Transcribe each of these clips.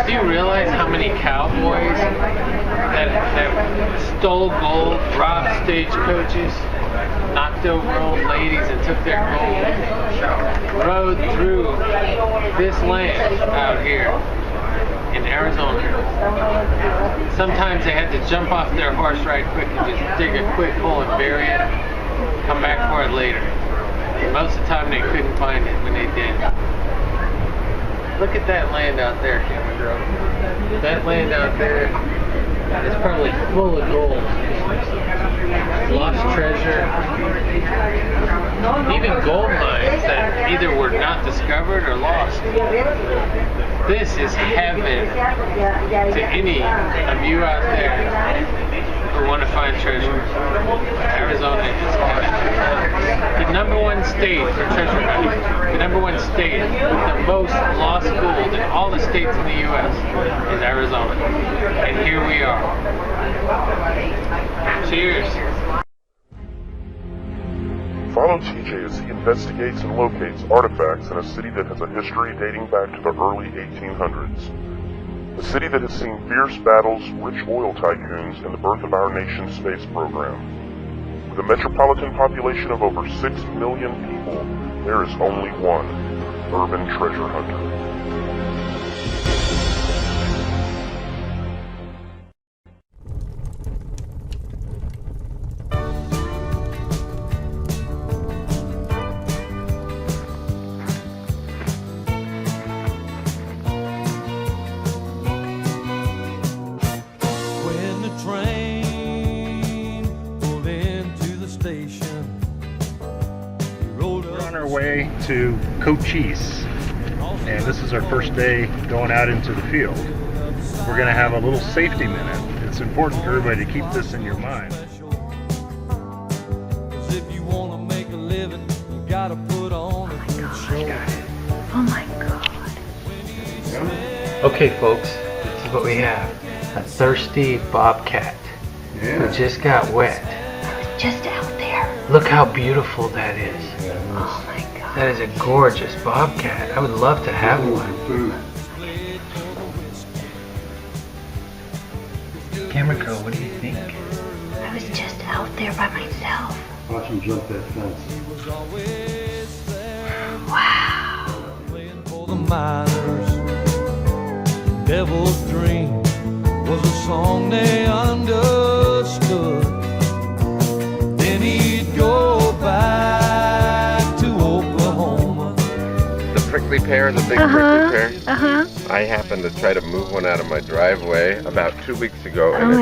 Do you realize how many cowboys that stole gold, robbed stagecoaches, knocked over old ladies and took their gold, rode through this land out here in Arizona? Sometimes they had to jump off their horse right quick and just dig a quick hole and bury it, come back for it later. Most of the time they couldn't find it when they did. Look at that land out there, camera girl. That land out there is probably full of gold. Lost treasure. Even gold mines that either were not discovered or lost. This is heaven to any of you out there who want to find treasure. Arizona is heaven. The number one state for treasure hunting. The number one state with the most lost gold in all the states in the U.S. is Arizona. And here we are. Cheers. Follow TJ as he investigates and locates artifacts in a city that has a history dating back to the early 1800s. A city that has seen fierce battles, rich oil tycoons, and the birth of our nation's space program. With a metropolitan population of over 6 million people, there is only one urban treasure hunter. Way to Cochise, and this is our first day going out into the field. We're going to have a little safety minute. It's important for everybody to keep this in your mind. Oh my God. Okay folks, this is what we have. A thirsty bobcat who just got wet. Just out there. Look how beautiful that is. Oh my God. That is a gorgeous bobcat. I would love to have one. Camera girl, what do you think? I was just out there by myself. Watch him jump that fence. Wow. For the miners, Devil's Dream was a song they understood. Then he'd go back to Oklahoma. The prickly pear, the big prickly pear. I happened to try to move one out of my driveway about 2 weeks ago, and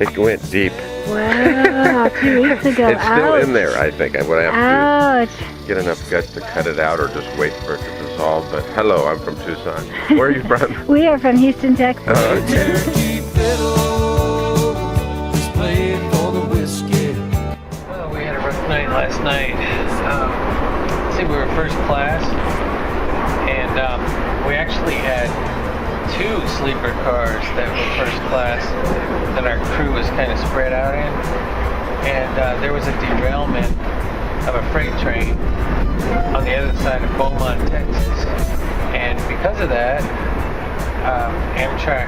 it went deep. Wow, 2 weeks ago. It's still in there, I think. I would have to get enough guts to cut it out or just wait for it to dissolve. But hello, I'm from Tucson. Where are you from? We are from Houston, Texas. Oh, okay. Well, we had a rough night last night. I think we were first class, and we actually had 2 sleeper cars that were first class that our crew was kind of spread out in, and there was a derailment of a freight train on the other side of Beaumont, Texas, and because of that, Amtrak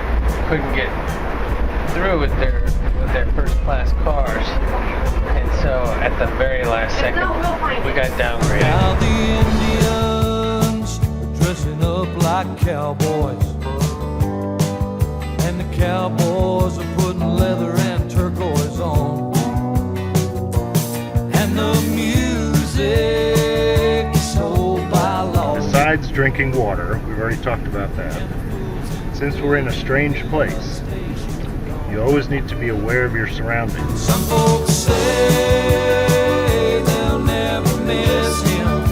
couldn't get through with their first class cars, and so at the very last second we got downgraded. Now the Indians are dressing up like cowboys, and the cowboys are putting leather and turquoise on, and the music is sold by law. Besides drinking water, we've already talked about that. Since we're in a strange place, you always need to be aware of your surroundings. Some folks say they'll never miss him.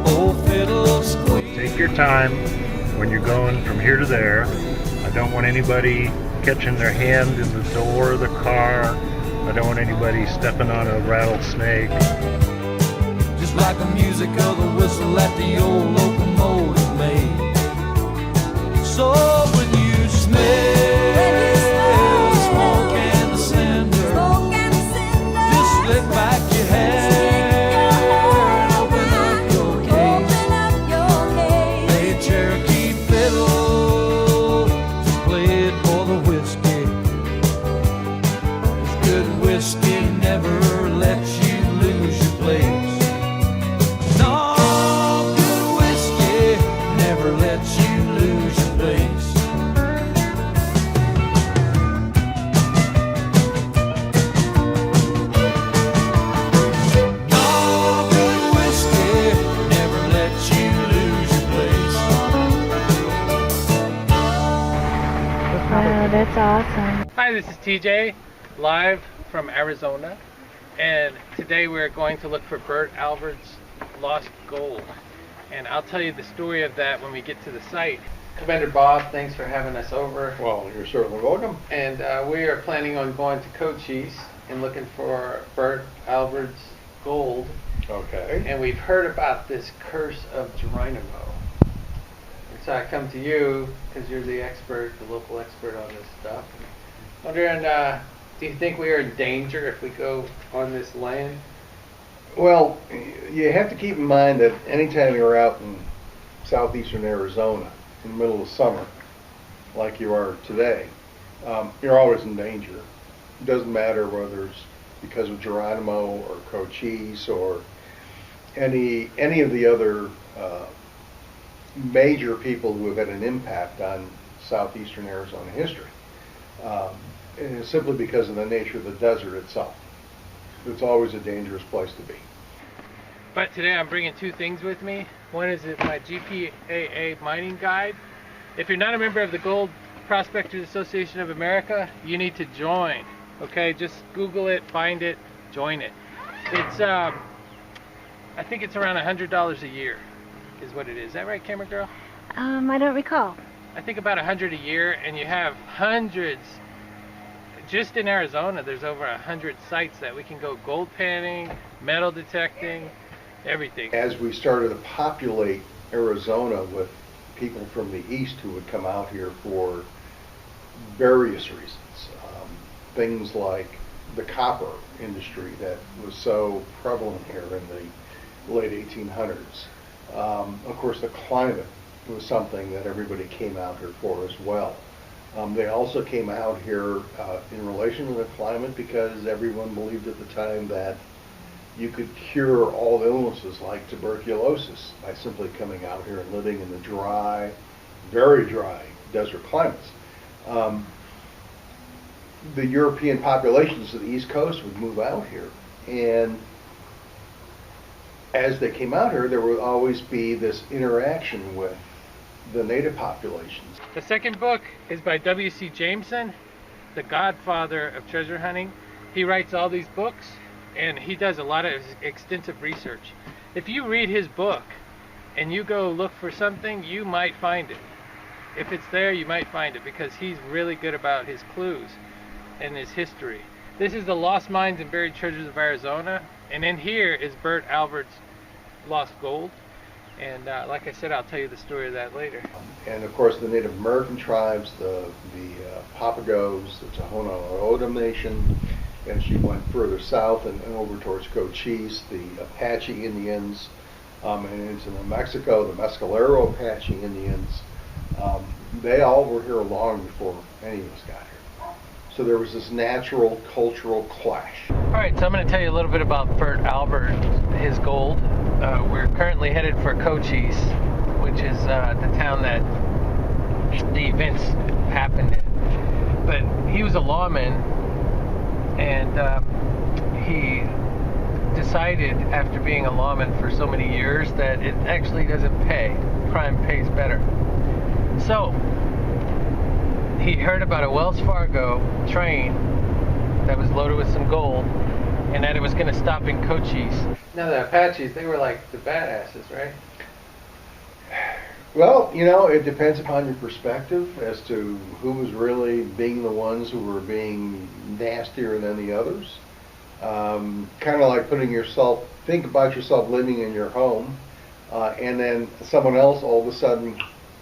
Old fiddle squeak. Take your time when you're going from here to there. I don't want anybody catching their hand in the door of the car. I don't want anybody stepping on a rattlesnake. Just like the music of the whistle that the old locomotive made. So when you smell the smoke and the cinder, just slick back your hair and open up your case. Play Cherokee fiddle you lose your place. No good whiskey never lets you lose your place. Wow, that's awesome. Hi, this is TJ, live from Arizona, and today we're going to look for Burt Alvord's lost gold. And I'll tell you the story of that when we get to the site. Commander Bob, thanks for having us over. Well, you're certainly welcome. And we are planning on going to Cochise and looking for Burt Alvord's gold. Okay. And we've heard about this curse of Geronimo. And so I come to you because you're the expert, the local expert on this stuff. Wondering, do you think we are in danger if we go on this land? Well, you have to keep in mind that anytime you're out in southeastern Arizona in the middle of summer, like you are today, you're always in danger. It doesn't matter whether it's because of Geronimo or Cochise or any of the other major people who have had an impact on southeastern Arizona history. And it's simply because of the nature of the desert itself. It's always a dangerous place to be. But today I'm bringing two things with me. One is my GPAA mining guide. If you're not a member of the Gold Prospectors Association of America, you need to join. Okay, just Google it, find it, join it. It's I think it's around $100 a year is what it is. Is that right, camera girl? I don't recall. I think about $100 a year, and you have hundreds. Just in Arizona, there's over 100 sites that we can go gold panning, metal detecting, everything. As we started to populate Arizona with people from the east who would come out here for various reasons, things like the copper industry that was so prevalent here in the late 1800s. Of course, the climate was something that everybody came out here for as well. They also came out here in relation to the climate because everyone believed at the time that you could cure all illnesses like tuberculosis by simply coming out here and living in the dry, very dry desert climates. The European populations of the East Coast would move out here, and as they came out here, there would always be this interaction with the native populations. The second book is by W.C. Jameson, the godfather of treasure hunting. He writes all these books, and he does a lot of extensive research. If you read his book and you go look for something, you might find it. If it's there, you might find it because he's really good about his clues and his history. This is the Lost Mines and Buried Treasures of Arizona, and in here is Burt Alvord's lost gold. And like I said, I'll tell you the story of that later. And of course, the Native American tribes, the Papagos, the Tohono O'odham Nation, and she went further south and over towards Cochise, the Apache Indians, and into New Mexico, the Mescalero Apache Indians. They all were here long before any of us got here. So there was this natural cultural clash. All right, so I'm going to tell you a little bit about Burt Alvord, his gold. We're currently headed for Cochise, which is the town that the events happened in. But he was a lawman, and he decided after being a lawman for so many years that it actually doesn't pay. Crime pays better. So he heard about a Wells Fargo train that was loaded with some gold, and that it was going to stop in Cochise. Now the Apaches, they were like the badasses, right? Well, you know, it depends upon your perspective as to who was really being the ones who were being nastier than the others. Kind of like think about yourself living in your home, and then someone else all of a sudden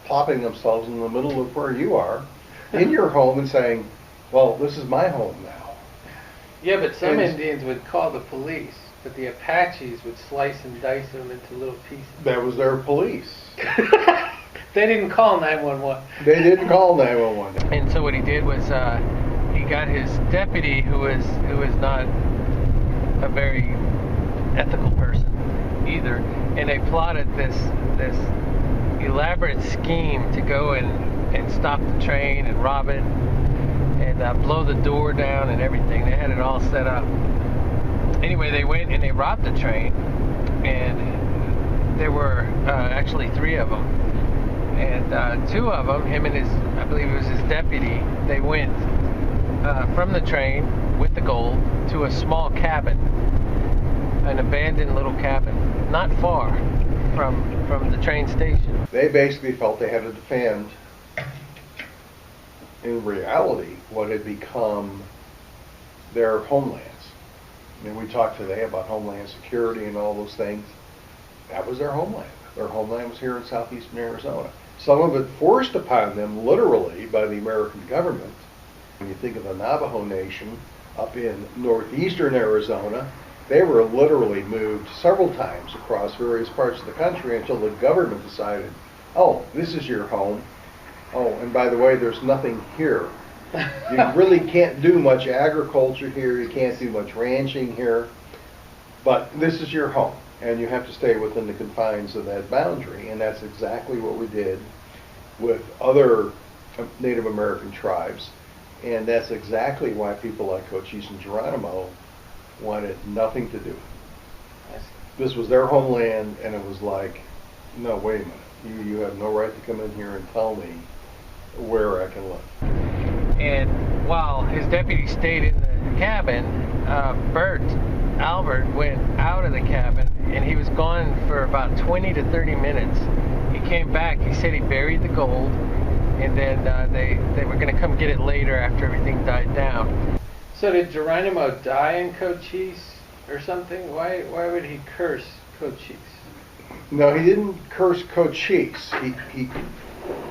plopping themselves in the middle of where you are, in your home, and saying, well, this is my home now. Yeah, but some Indians would call the police, but the Apaches would slice and dice them into little pieces. That was their police. They didn't call 911. They didn't call 911. And so what he did was he got his deputy, who was not a very ethical person either, and they plotted this elaborate scheme to go and stop the train and rob it and blow the door down and everything. They had it all set up. Anyway, they went and they robbed the train, and there were actually 3 of them. And 2 of them, him and his, I believe it was his deputy, they went from the train with the gold to a small cabin, an abandoned little cabin, not far from the train station. They basically felt they had to defend, in reality, what had become their homelands. I mean, we talked today about homeland security and all those things. That was their homeland. Their homeland was here in southeastern Arizona. Some of it forced upon them, literally, by the American government. When you think of the Navajo Nation up in northeastern Arizona, they were literally moved several times across various parts of the country until the government decided, oh, this is your home. Oh, and by the way, there's nothing here. You really can't do much agriculture here, you can't do much ranching here, but this is your home, and you have to stay within the confines of that boundary, and that's exactly what we did with other Native American tribes, and that's exactly why people like Cochise and Geronimo wanted nothing to do with it. This was their homeland, and it was like, no, wait a minute, you have no right to come in here and tell me where I can live. And while his deputy stayed in the cabin, Burt Alvord went out of the cabin, and he was gone for about 20 to 30 minutes. He came back, he said he buried the gold, and then they were going to come get it later after everything died down. So did Geronimo die in Cochise or something? Why would he curse Cochise? No, he didn't curse Cochise. He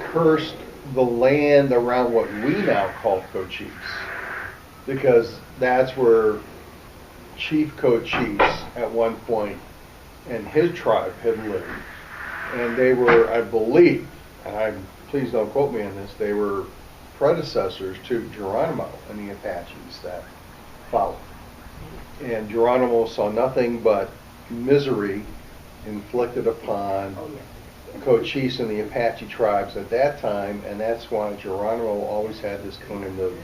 cursed the land around what we now call Cochise, because that's where Chief Cochise at one point and his tribe had lived, and they were, I believe, and please don't quote me on this, they were predecessors to Geronimo and the Apaches that followed. And Geronimo saw nothing but misery inflicted upon Cochise and the Apache tribes at that time, and that's why Geronimo always had this kind of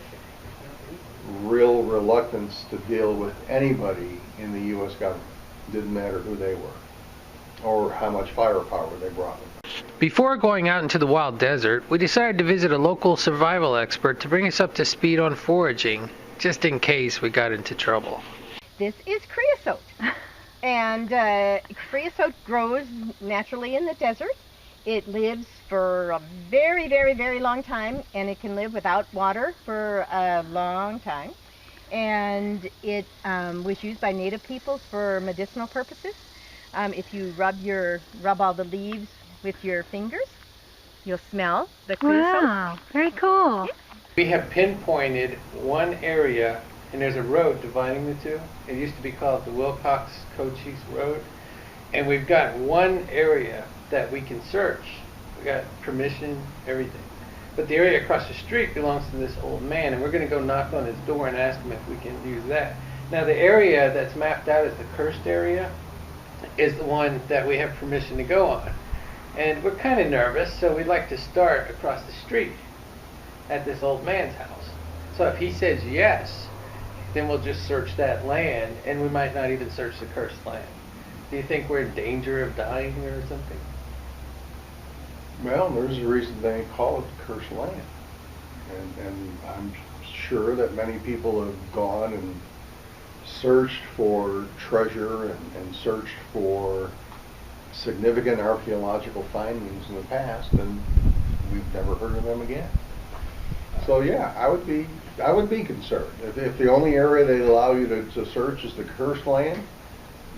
real reluctance to deal with anybody in the U.S. government. Didn't matter who they were or how much firepower they brought them. Before going out into the wild desert, we decided to visit a local survival expert to bring us up to speed on foraging, just in case we got into trouble. This is creosote. And creosote grows naturally in the desert. It lives for a very, very, very long time, and it can live without water for a long time. And it was used by native peoples for medicinal purposes. If you rub all the leaves with your fingers, you'll smell the creosote. Wow, very cool. We have pinpointed one area, and there's a road dividing the two. It used to be called the Wilcox-Cochise Road. And we've got one area that we can search. We got permission, everything. But the area across the street belongs to this old man, and we're going to go knock on his door and ask him if we can use that. Now the area that's mapped out as the cursed area is the one that we have permission to go on. And we're kind of nervous, so we'd like to start across the street at this old man's house. So if he says yes, then we'll just search that land, and we might not even search the cursed land. Do you think we're in danger of dying or something? Well, there's a reason they call it the cursed land. And I'm sure that many people have gone and searched for treasure and searched for significant archaeological findings in the past, and we've never heard of them again. So yeah, I would be concerned. If the only area they allow you to search is the cursed land,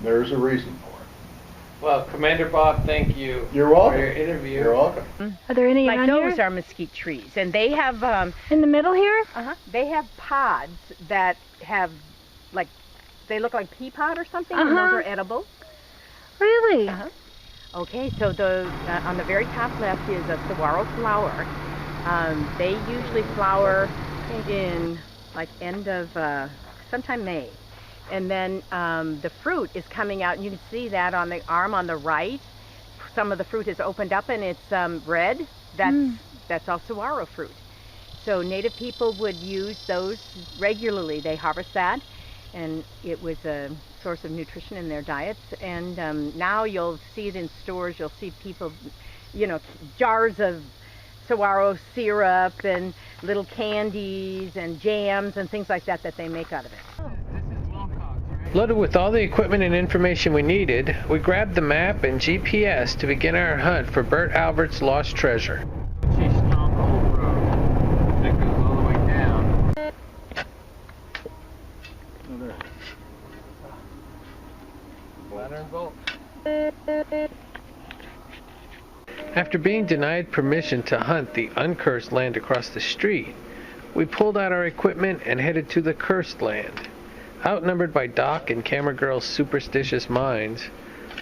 there's a reason for it. Well, Commander Bob, thank you. You're welcome. For your interview. You're welcome. Are there any Like around those here? are mesquite trees, and they have In the middle here? they have pods that have they look like pea pod or something, and those are edible. Really? Okay, so on the very top left is a saguaro flower. They usually flower in end of sometime May. And then the fruit is coming out, and you can see that on the arm on the right, some of the fruit has opened up and it's red, that's all saguaro fruit. So native people would use those regularly. They harvest that, and it was a source of nutrition in their diets. And now you'll see it in stores. You'll see people, you know, jars of saguaro syrup and little candies and jams and things like that that they make out of it. Loaded with all the equipment and information we needed, we grabbed the map and GPS to begin our hunt for Burt Alvord's lost treasure. After being denied permission to hunt the uncursed land across the street, we pulled out our equipment and headed to the cursed land. Outnumbered by Doc and Camera Girl's superstitious minds,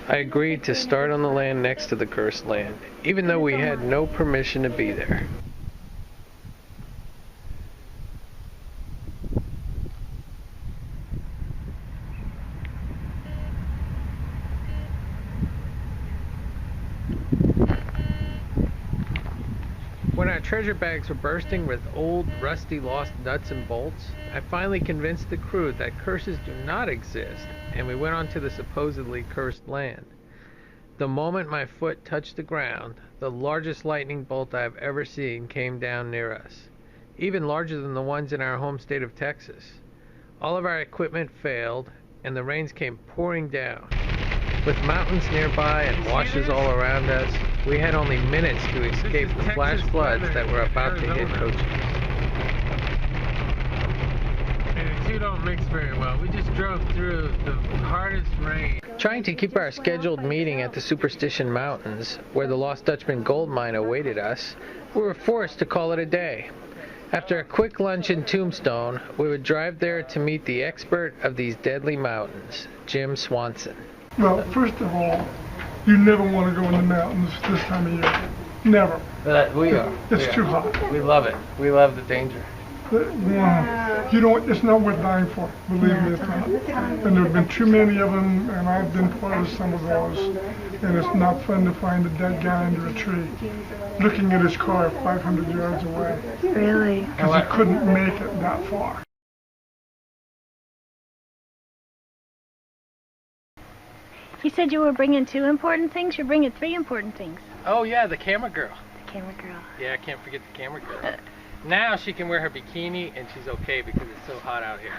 I agreed to start on the land next to the cursed land, even though we had no permission to be there. When our treasure bags were bursting with old, rusty, lost nuts and bolts, I finally convinced the crew that curses do not exist, and we went on to the supposedly cursed land. The moment my foot touched the ground, the largest lightning bolt I have ever seen came down near us, even larger than the ones in our home state of Texas. All of our equipment failed, and the rains came pouring down. With mountains nearby and washes all around us, we had only minutes to escape the flash floods that were about to hit Cochise. And the two don't mix very well. We just drove through the hardest rain. Trying to keep our scheduled meeting at the Superstition Mountains, where the Lost Dutchman gold mine awaited us, we were forced to call it a day. After a quick lunch in Tombstone, we would drive there to meet the expert of these deadly mountains, Jim Swanson. Well, first of all, you never want to go in the mountains this time of year. Never. We are. It's too hot. We love it. We love the danger. You don't, it's not worth dying for. Believe me, it's not. And there have been too many of them, and I've been part of some of those. And it's not fun to find a dead guy under a tree, looking at his car 500 yards away. Really? Because he couldn't make it that far. You said you were bringing 2 important things? You're bringing 3 important things. Oh yeah, the camera girl. The camera girl. Yeah, I can't forget the camera girl. Now she can wear her bikini and she's okay because it's so hot out here.